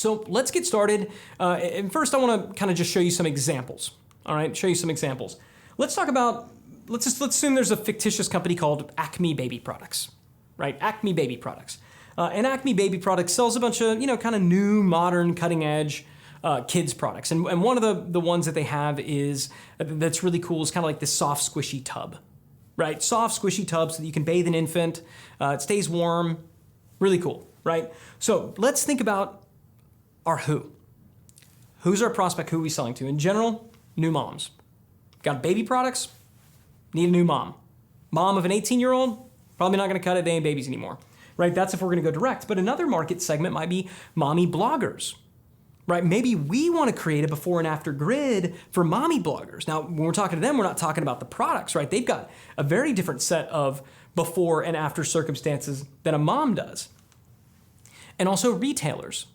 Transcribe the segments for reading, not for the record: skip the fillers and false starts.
So let's get started. And first I want to kind of just show you some examples. All right, show you some examples. Let's talk about, let's assume there's a fictitious company called Acme Baby Products, right? Acme Baby Products. And Acme Baby Products sells a bunch of, kind of new, modern, cutting edge kids products. And one of the ones that they have is, that's really cool, is kind of like this soft, squishy tub, right? Soft, squishy tub so that you can bathe an infant. It stays warm, really cool, right? So let's think about our who. Who's our prospect? Who are we selling to? In general, new moms. Got baby products, need a new mom. Mom of an 18-year-old, probably not gonna cut it, they ain't babies anymore, right? That's if we're gonna go direct. But another market segment might be mommy bloggers, right? Maybe we wanna create a before and after grid for mommy bloggers. Now, when we're talking to them, we're not talking about the products, right? They've got a very different set of before and after circumstances than a mom does. And also retailers,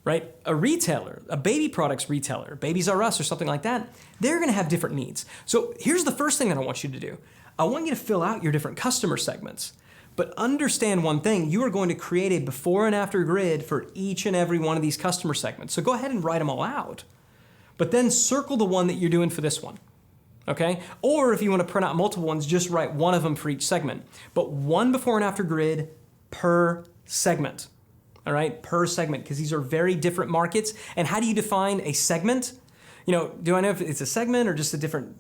right? A retailer, a baby products retailer, Babies R Us or something like that, they're gonna have different needs. So here's the first thing that I want you to do. I want you to fill out your different customer segments, but understand one thing, you are going to create a before and after grid for each and every one of these customer segments. So go ahead and write them all out, but then circle the one that you're doing for this one, okay? Or if you wanna print out multiple ones, just write one of them for each segment, but one before and after grid per segment. All right, per segment, because these are very different markets. And how do you define a segment? Do I know if it's a segment or just a different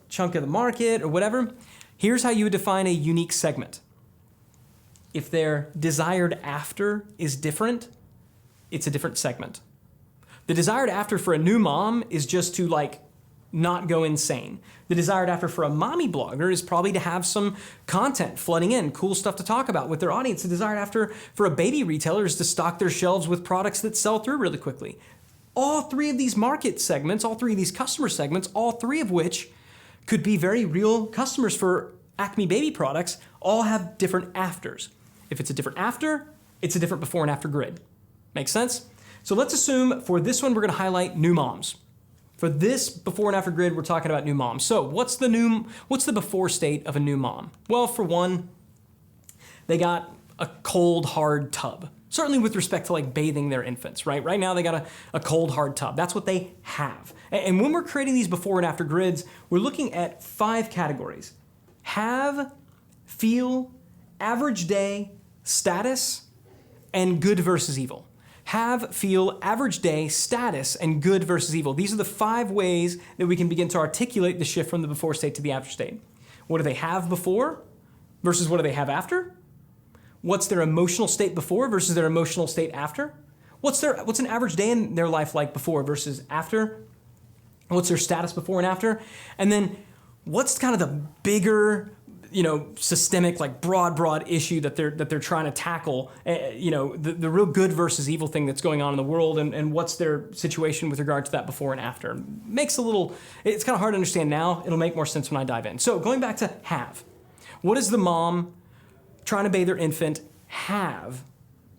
chunk of the market or whatever? Here's how you would define a unique segment. If their desired after is different, it's a different segment. The desired after for a new mom is just to not go insane. The desired after for a mommy blogger is probably to have some content flooding in, cool stuff to talk about with their audience. The desired after for a baby retailer is to stock their shelves with products that sell through really quickly. All three of these market segments, all three of these customer segments, all three of which could be very real customers for Acme Baby Products, all have different afters. If it's a different after, it's a different before and after grid. Make sense? So let's assume for this one, we're gonna highlight new moms. For this before and after grid, we're talking about new moms. So what's the before state of a new mom? Well, for one, they got a cold, hard tub. Certainly with respect to bathing their infants, right? Right now they got a cold, hard tub. That's what they have. And when we're creating these before and after grids, we're looking at 5 categories. Have, feel, average day, status, and good versus evil. Have, feel, average day, status, and good versus evil. These are the 5 ways that we can begin to articulate the shift from the before state to the after state. What do they have before versus what do they have after? What's their emotional state before versus their emotional state after? What's an average day in their life like before versus after? What's their status before and after? And then what's kind of the bigger systemic, broad issue that they're trying to tackle, the real good versus evil thing that's going on in the world, and what's their situation with regard to that before and after. It's kind of hard to understand now. It'll make more sense when I dive in. So going back to have, what does the mom trying to bathe her infant have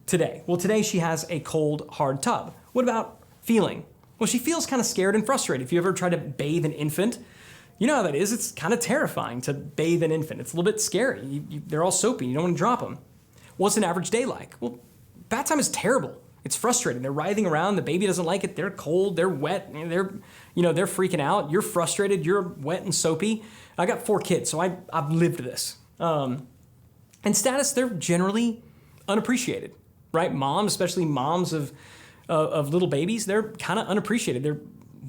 today? Well, today she has a cold, hard tub. What about feeling? Well, she feels kind of scared and frustrated. If you ever try to bathe an infant, you know how that is. It's kind of terrifying to bathe an infant. It's a little bit scary. They're all soapy. You don't want to drop them. What's an average day like? Well, bath time is terrible. It's frustrating. They're writhing around. The baby doesn't like it. They're cold. They're wet. They're freaking out. You're frustrated. You're wet and soapy. I got 4 kids, so I've lived this. And status, they're generally unappreciated, right? Moms, especially moms of little babies, they're kind of unappreciated. They're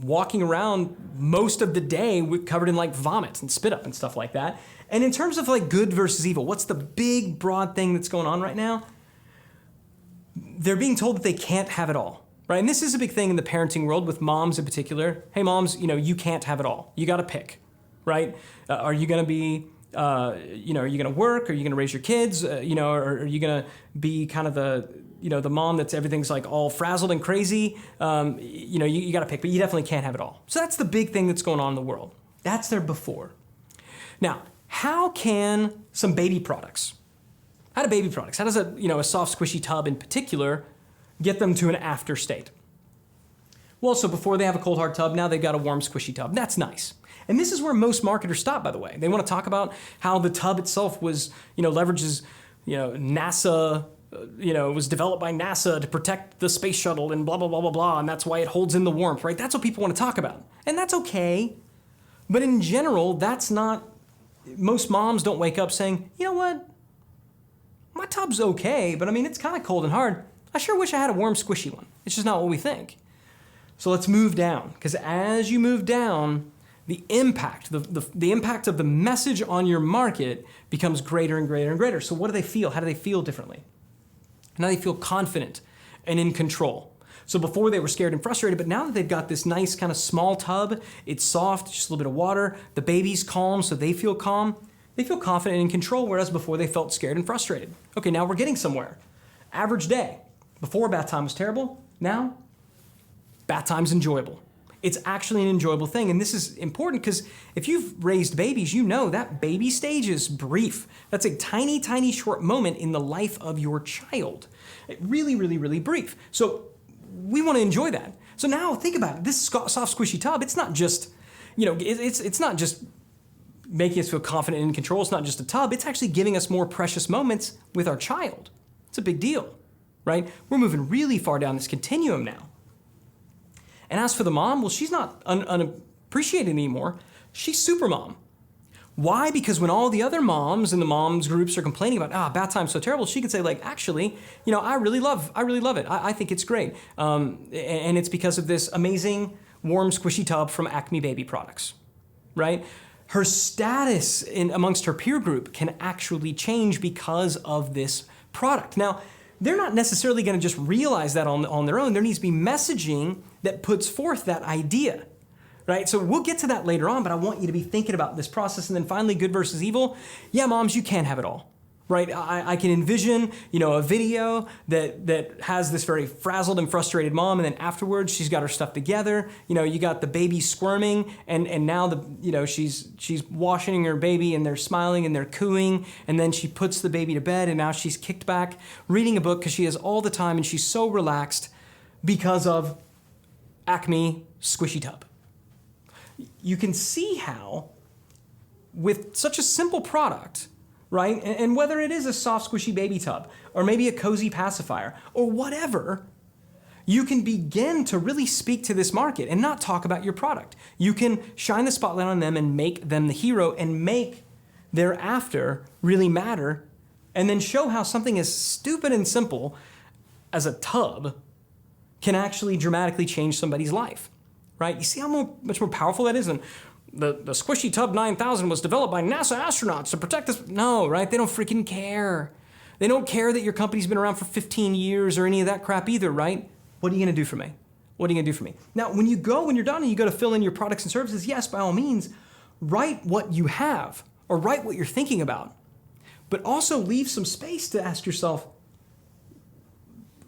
walking around most of the day covered in vomit and spit up and stuff like that. And in terms of good versus evil, what's the big broad thing that's going on right now? They're being told that they can't have it all, right? And this is a big thing in the parenting world with moms in particular. Hey moms, you can't have it all. You got to pick, right? Are you going to be, are you going to work? Are you going to raise your kids? Or are you going to be kind of the mom that's everything's all frazzled and crazy? You got to pick, but you definitely can't have it all. So that's the big thing that's going on in the world. That's their before. Now, how can some baby products, how does a soft squishy tub in particular get them to an after state? Well, so before they have a cold hard tub, now they've got a warm squishy tub. That's nice. And this is where most marketers stop, by the way. They want to talk about how the tub itself was, leverages, NASA it was developed by NASA to protect the space shuttle and blah, blah, blah, blah, blah, and that's why it holds in the warmth, right? That's what people want to talk about. And that's okay. But in general, most moms don't wake up saying, you know what? My tub's okay, but I mean, it's kind of cold and hard. I sure wish I had a warm, squishy one. It's just not what we think. So let's move down, because as you move down, the impact, the impact of the message on your market becomes greater and greater and greater. So what do they feel? How do they feel differently? Now they feel confident and in control. So before they were scared and frustrated, but now that they've got this nice kind of small tub, it's soft, just a little bit of water, the baby's calm, so they feel calm. They feel confident and in control, whereas before they felt scared and frustrated. Okay, now we're getting somewhere. Average day. Before, bath time was terrible. Now, bath time's enjoyable. It's actually an enjoyable thing. And this is important because if you've raised babies, you know that baby stage is brief. That's a tiny, tiny short moment in the life of your child. Really, really, really brief. So we want to enjoy that. So now think about it. This soft, squishy tub, it's not just, it's not just making us feel confident and in control. It's not just a tub. It's actually giving us more precious moments with our child. It's a big deal, right? We're moving really far down this continuum now. And as for the mom, well, she's not unappreciated anymore. She's super mom. Why? Because when all the other moms in the moms groups are complaining about, bath time's so terrible, she could say actually, I really love it. I think it's great. And it's because of this amazing warm squishy tub from Acme Baby Products, right? Her status amongst her peer group can actually change because of this product. Now, they're not necessarily going to just realize that on their own. There needs to be messaging that puts forth that idea, right? So we'll get to that later on, but I want you to be thinking about this process. And then finally, good versus evil. Yeah, moms, you can have it all, right? I can envision, a video that has this very frazzled and frustrated mom, and then afterwards she's got her stuff together. You got the baby squirming, and now she's washing her baby, and they're smiling and they're cooing, and then she puts the baby to bed, and now she's kicked back reading a book because she has all the time, and she's so relaxed because of Acme Squishy Tub. You can see how, with such a simple product, right? And whether it is a soft, squishy baby tub, or maybe a cozy pacifier, or whatever, you can begin to really speak to this market and not talk about your product. You can shine the spotlight on them and make them the hero and make their after really matter, and then show how something as stupid and simple as a tub can actually dramatically change somebody's life, right? You see how much more powerful that is? And the Squishy Tub 9000 was developed by NASA astronauts to protect us. No, right? They don't freaking care. They don't care that your company's been around for 15 years or any of that crap either, right? What are you going to do for me? What are you going to do for me? Now, when you're done and you go to fill in your products and services, yes, by all means, write what you have or write what you're thinking about, but also leave some space to ask yourself,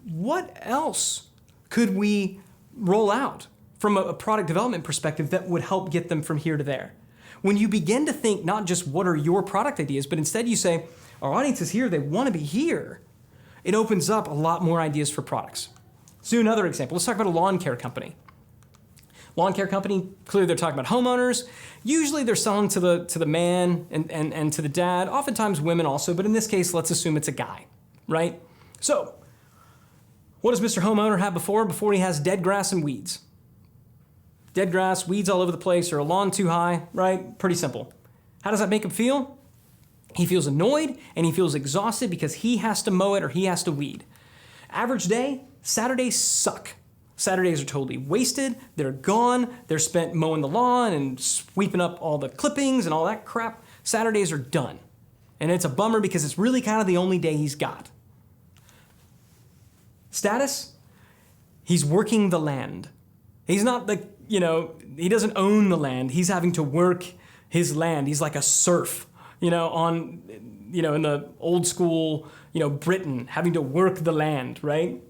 what else could we roll out from a product development perspective that would help get them from here to there? When you begin to think not just what are your product ideas, but instead you say, our audience is here, they want to be here, it opens up a lot more ideas for products. Let's do another example. Let's talk about a lawn care company. Lawn care company, clearly they're talking about homeowners. Usually they're selling to the man and to the dad, oftentimes women also, but in this case, let's assume it's a guy, right? So, what does Mr. Homeowner have before he has dead grass and weeds? Dead grass, weeds all over the place, or a lawn too high, right? Pretty simple. How does that make him feel? He feels annoyed and he feels exhausted because he has to mow it or he has to weed. Average day, Saturdays suck. Saturdays are totally wasted. They're gone. They're spent mowing the lawn and sweeping up all the clippings and all that crap. Saturdays are done. And it's a bummer because it's really kind of the only day he's got. Status, he's working the land. He's not he doesn't own the land. He's having to work his land. He's like a serf, in the old school, Britain, having to work the land, right?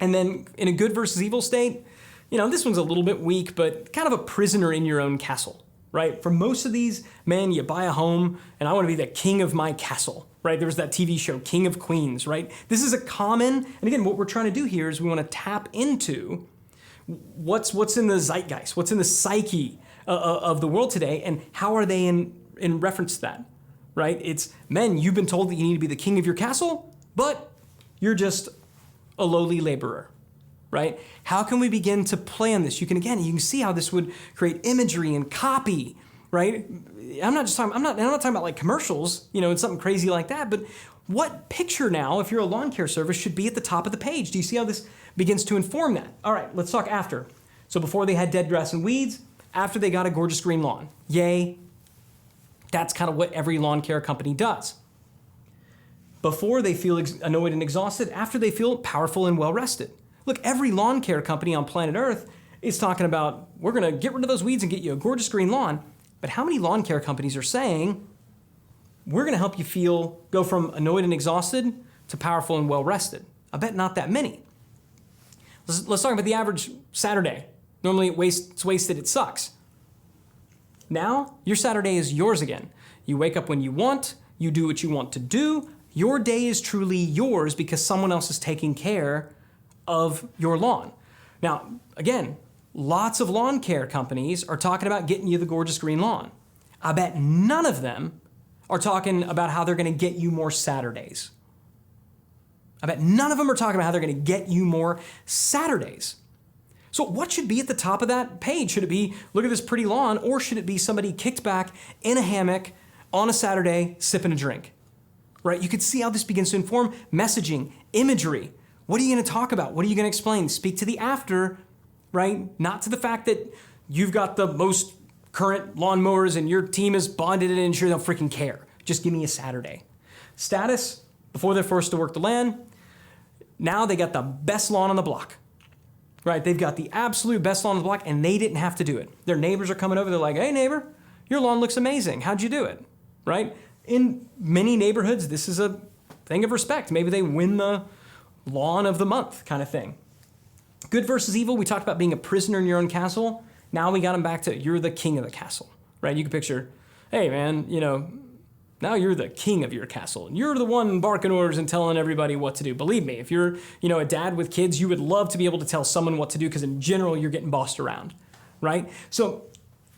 And then in a good versus evil state, this one's a little bit weak, but kind of a prisoner in your own castle, right? For most of these, man, you buy a home and I want to be the king of my castle, right? There was that TV show, King of Queens, right? This is a common, and again, what we're trying to do here is we want to tap into what's in the zeitgeist, what's in the psyche of the world today, and how are they in reference to that, right? It's, men, you've been told that you need to be the king of your castle. but you're just a lowly laborer, right? How can we begin to play on this? You can see how this would create imagery and copy, right? I'm not talking about like commercials, and something crazy like that, but what picture now, if you're a lawn care service, should be at the top of the page? Do you see how this begins to inform that? All right, let's talk after. So before they had dead grass and weeds, after they got a gorgeous green lawn. Yay. That's kind of what every lawn care company does. Before they feel annoyed and exhausted, after they feel powerful and well rested. Look, every lawn care company on planet Earth is talking about, we're going to get rid of those weeds and get you a gorgeous green lawn. But how many lawn care companies are saying, we're going to help you go from annoyed and exhausted to powerful and well rested? I bet not that many. Let's talk about the average Saturday. Normally it's wasted, it sucks. Now, your Saturday is yours again. You wake up when you want, you do what you want to do. Your day is truly yours because someone else is taking care of your lawn. Now, again, lots of lawn care companies are talking about getting you the gorgeous green lawn. I bet none of them are talking about how they're going to get you more Saturdays. I bet none of them are talking about how they're going to get you more Saturdays. So what should be at the top of that page? Should it be, look at this pretty lawn, or should it be somebody kicked back in a hammock on a Saturday sipping a drink? Right? You can see how this begins to inform messaging, imagery. What are you going to talk about? What are you going to explain? Speak to the after, right? Not to the fact that you've got the most current lawnmowers and your team is bonded and ensure they'll freaking care. Just give me a Saturday. Status, before they're forced to work the land, now they got the best lawn on the block. Right? They've got the absolute best lawn on the block and they didn't have to do it. Their neighbors are coming over. They're like, hey neighbor, your lawn looks amazing. How'd you do it? Right? In many neighborhoods, this is a thing of respect. Maybe they win the lawn of the month kind of thing. Good versus evil. We talked about being a prisoner in your own castle. Now we got them back to you're the king of the castle, right? You can picture, hey man, now you're the king of your castle. You're the one barking orders and telling everybody what to do. Believe me, if you're, a dad with kids, you would love to be able to tell someone what to do because in general, you're getting bossed around, right? So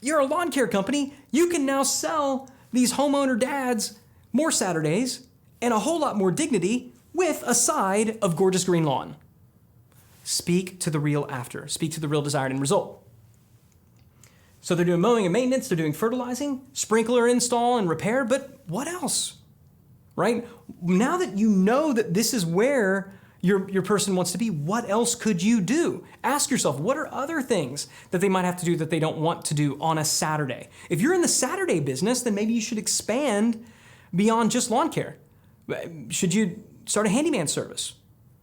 you're a lawn care company. You can now sell these homeowner dads more Saturdays and a whole lot more dignity with a side of gorgeous green lawn. Speak to the real after. Speak to the real desired end result. So they're doing mowing and maintenance, they're doing fertilizing, sprinkler install and repair, but what else, right? Now that you know that this is where your person wants to be, what else could you do? Ask yourself, what are other things that they might have to do that they don't want to do on a Saturday? If you're in the Saturday business, then maybe you should expand beyond just lawn care. Should you start a handyman service?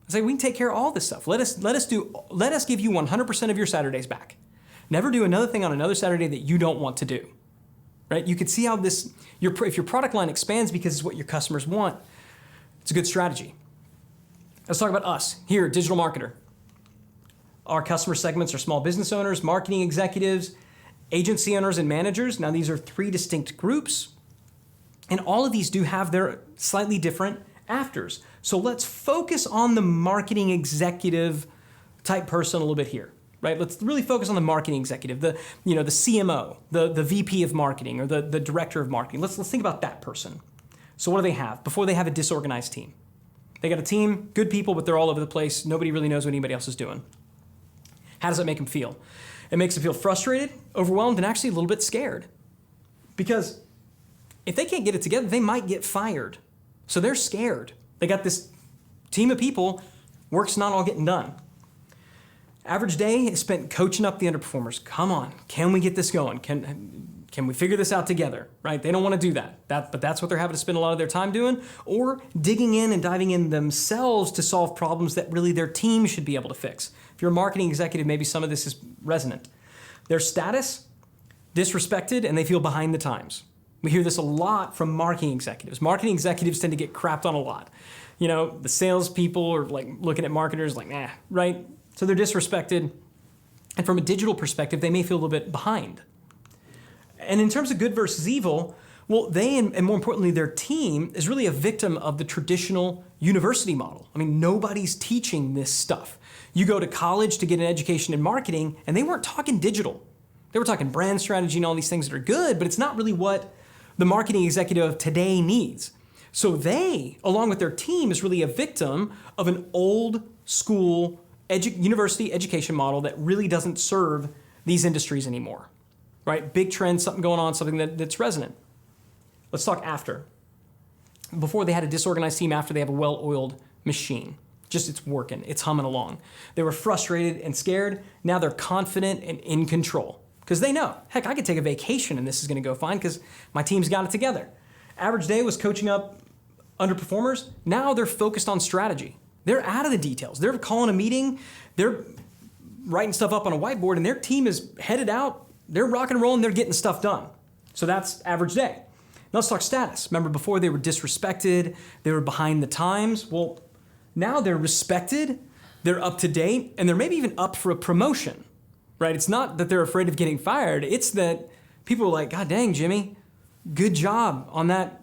Say, we can take care of all this stuff. Let us give you 100% of your Saturdays back. Never do another thing on another Saturday that you don't want to do, right? You could see how if your product line expands because it's what your customers want, it's a good strategy. Let's talk about us here, digital marketer. Our customer segments are small business owners, marketing executives, agency owners, and managers. Now, these are 3 distinct groups, and all of these do have their slightly different afters. So let's focus on the marketing executive type person a little bit here. Right? Let's really focus on the marketing executive, the CMO, the VP of marketing or the director of marketing. Let's think about that person. So what do they have before they have a disorganized team? They got a team, good people, but they're all over the place. Nobody really knows what anybody else is doing. How does that make them feel? It makes them feel frustrated, overwhelmed, and actually a little bit scared. Because if they can't get it together, they might get fired. So they're scared. They got this team of people, work's not all getting done. Average day is spent coaching up the underperformers. Come on, can we get this going? Can we figure this out together, right? They don't want to do that. But that's what they're having to spend a lot of their time doing, or digging in and diving in themselves to solve problems that really their team should be able to fix. If you're a marketing executive, maybe some of this is resonant. Their status, disrespected, and they feel behind the times. We hear this a lot from marketing executives. Marketing executives tend to get crapped on a lot. The salespeople are like looking at marketers like, nah, right? So they're disrespected. And from a digital perspective, they may feel a little bit behind. And in terms of good versus evil, well, they, and more importantly, their team is really a victim of the traditional university model. I mean, nobody's teaching this stuff. You go to college to get an education in marketing, and they weren't talking digital. They were talking brand strategy and all these things that are good, but it's not really what the marketing executive of today needs. So they, along with their team, is really a victim of an old school university education model that really doesn't serve these industries anymore, right? Big trend, something going on, something that's resonant. Let's talk after. Before they had a disorganized team, after they have a well-oiled machine. Just it's working, it's humming along. They were frustrated and scared. Now they're confident and in control because they know, heck, I could take a vacation and this is going to go fine because my team's got it together. Average Day was coaching up underperformers. Now they're focused on strategy. They're out of the details. They're calling a meeting. They're writing stuff up on a whiteboard and their team is headed out. They're rock and rolling. They're getting stuff done. So that's Average Day. Now let's talk status. Remember before they were disrespected. They were behind the times. Well, now they're respected. They're up to date and they're maybe even up for a promotion, right? It's not that they're afraid of getting fired. It's that people are like, God dang, Jimmy, good job on that,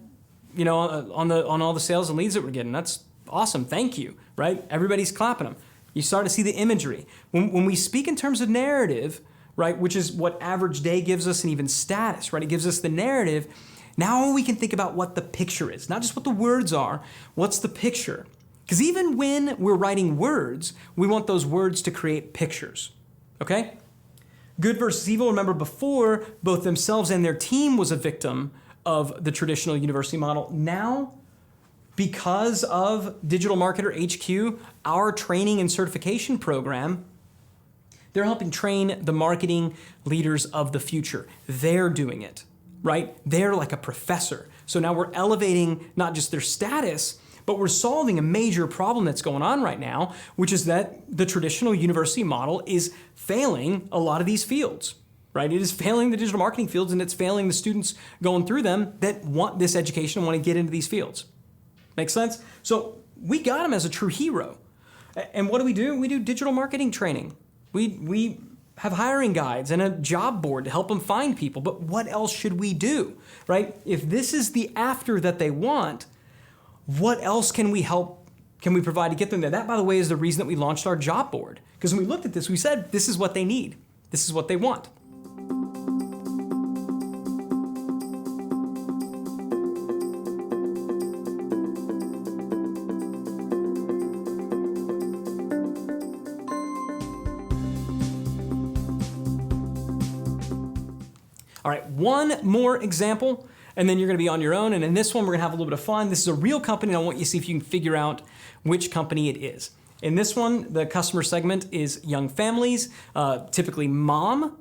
on all the sales and leads that we're getting. That's awesome. Thank you, right? Everybody's clapping them. You start to see the imagery. When we speak in terms of narrative, right, which is what Average Day gives us and even status, right? It gives us the narrative. Now we can think about what the picture is, not just what the words are. What's the picture? Because even when we're writing words, we want those words to create pictures, okay? Good versus evil, remember before, both themselves and their team was a victim of the traditional university model. Now, because of Digital Marketer HQ, our training and certification program, they're helping train the marketing leaders of the future. They're doing it, right? They're like a professor. So now we're elevating not just their status, but we're solving a major problem that's going on right now, which is that the traditional university model is failing a lot of these fields, right? It is failing the digital marketing fields and it's failing the students going through them that want this education and want to get into these fields. Make sense? So we got him as a true hero. And what do? We do digital marketing training. We have hiring guides and a job board to help them find people. But what else should we do, right? If this is the after that they want, what else can we provide to get them there? That, by the way, is the reason that we launched our job board. Because when we looked at this, we said, this is what they need. This is what they want. All right, one more example, and then you're going to be on your own. And in this one, we're going to have a little bit of fun. This is a real company, and I want you to see if you can figure out which company it is. In this one, the customer segment is young families, typically mom,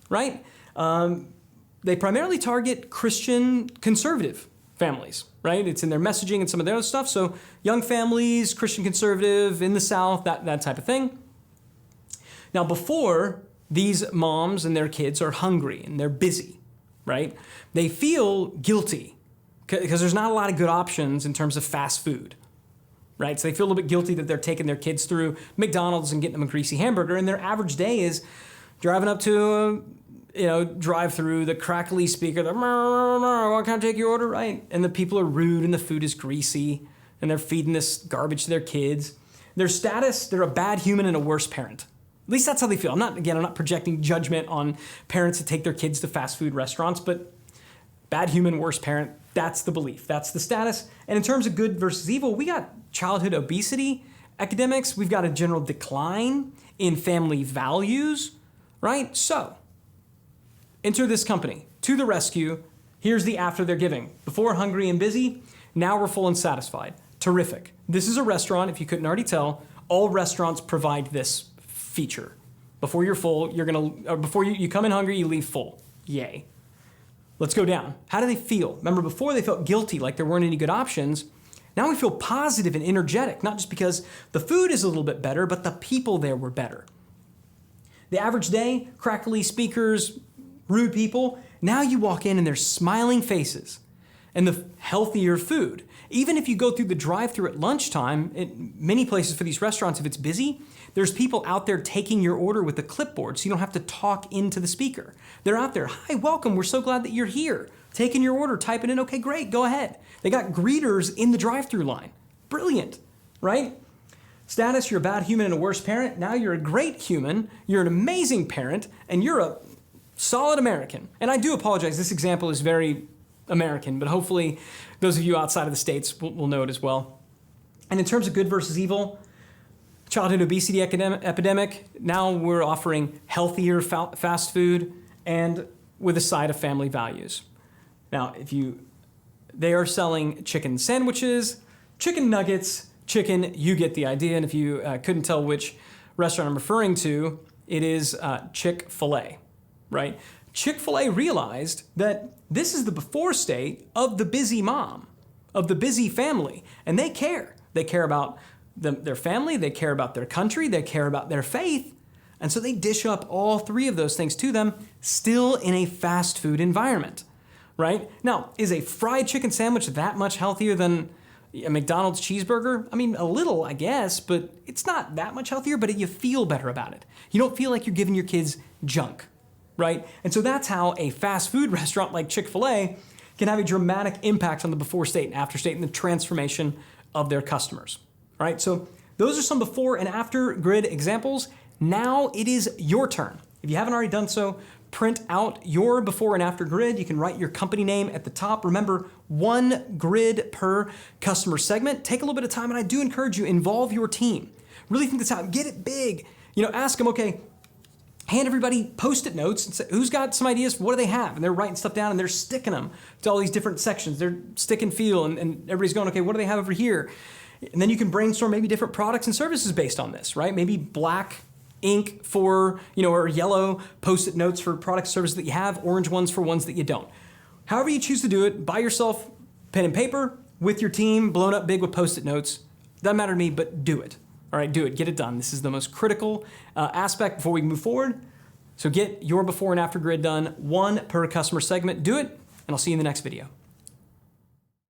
right? They primarily target Christian conservative families, right? It's in their messaging and some of their other stuff. So young families, Christian conservative, in the South, that type of thing. Now, before, these moms and their kids are hungry and they're busy, right? They feel guilty because there's not a lot of good options in terms of fast food, right? So they feel a little bit guilty that they're taking their kids through McDonald's and getting them a greasy hamburger, and their average day is driving up to drive through the crackly speaker, well, can I take your order, right? And the people are rude and the food is greasy and they're feeding this garbage to their kids. Their status, they're a bad human and a worse parent. At least that's how they feel. I'm not projecting judgment on parents that take their kids to fast food restaurants, but bad human, worse parent, that's the belief. That's the status. And in terms of good versus evil, we got childhood obesity epidemics. We've got a general decline in family values, right? So, enter this company to the rescue. Here's the after they're giving. Before, hungry and busy. Now we're full and satisfied. Terrific. This is a restaurant, if you couldn't already tell. All restaurants provide this feature. Before you're full, before you come in hungry, you leave full. Yay. Let's go down. How do they feel? Remember, before they felt guilty, like there weren't any good options. Now we feel positive and energetic, not just because the food is a little bit better, but the people there were better. The average day, crackly speakers, rude people. Now you walk in and there's smiling faces and the healthier food. Even if you go through the drive-thru at lunchtime, in many places for these restaurants, if it's busy, there's people out there taking your order with a clipboard so you don't have to talk into the speaker. They're out there, hi, welcome, we're so glad that you're here. Taking your order, typing in, okay, great, go ahead. They got greeters in the drive-thru line. Brilliant, right? Status, you're a bad human and a worse parent. Now you're a great human, you're an amazing parent, and you're a solid American. And I do apologize, this example is very American, but hopefully those of you outside of the States will know it as well. And in terms of good versus evil, childhood obesity epidemic, now we're offering healthier fast food and with a side of family values. Now, they are selling chicken sandwiches, chicken nuggets, chicken, you get the idea. And if you couldn't tell which restaurant I'm referring to, it is Chick-fil-A, right? Chick-fil-A realized that this is the before state of the busy mom, of the busy family, and they care. They care about their family, they care about their country, they care about their faith, and so they dish up all three of those things to them, still in a fast food environment, right? Now, is a fried chicken sandwich that much healthier than a McDonald's cheeseburger? I mean, a little, I guess, but it's not that much healthier, but you feel better about it. You don't feel like you're giving your kids junk, right? And so that's how a fast food restaurant like Chick-fil-A can have a dramatic impact on the before state and after state and the transformation of their customers, right? So those are some before and after grid examples. Now it is your turn. If you haven't already done so, print out your before and after grid. You can write your company name at the top. Remember, 1 grid per customer segment. Take a little bit of time, and I do encourage you, involve your team. Really think this out. Get it big. Ask them, okay, hand everybody Post-it notes and say, who's got some ideas? What do they have? And they're writing stuff down and they're sticking them to all these different sections. They're stick and feel, and everybody's going, okay, what do they have over here? And then you can brainstorm maybe different products and services based on this, right? Maybe black ink for, or yellow Post-it notes for product services that you have, orange ones for ones that you don't. However you choose to do it, by yourself, pen and paper, with your team, blown up big with Post-it notes. Doesn't matter to me, but do it. All right, do it, get it done. This is the most critical aspect before we move forward. So get your before and after grid done, 1 per customer segment. Do it, and I'll see you in the next video.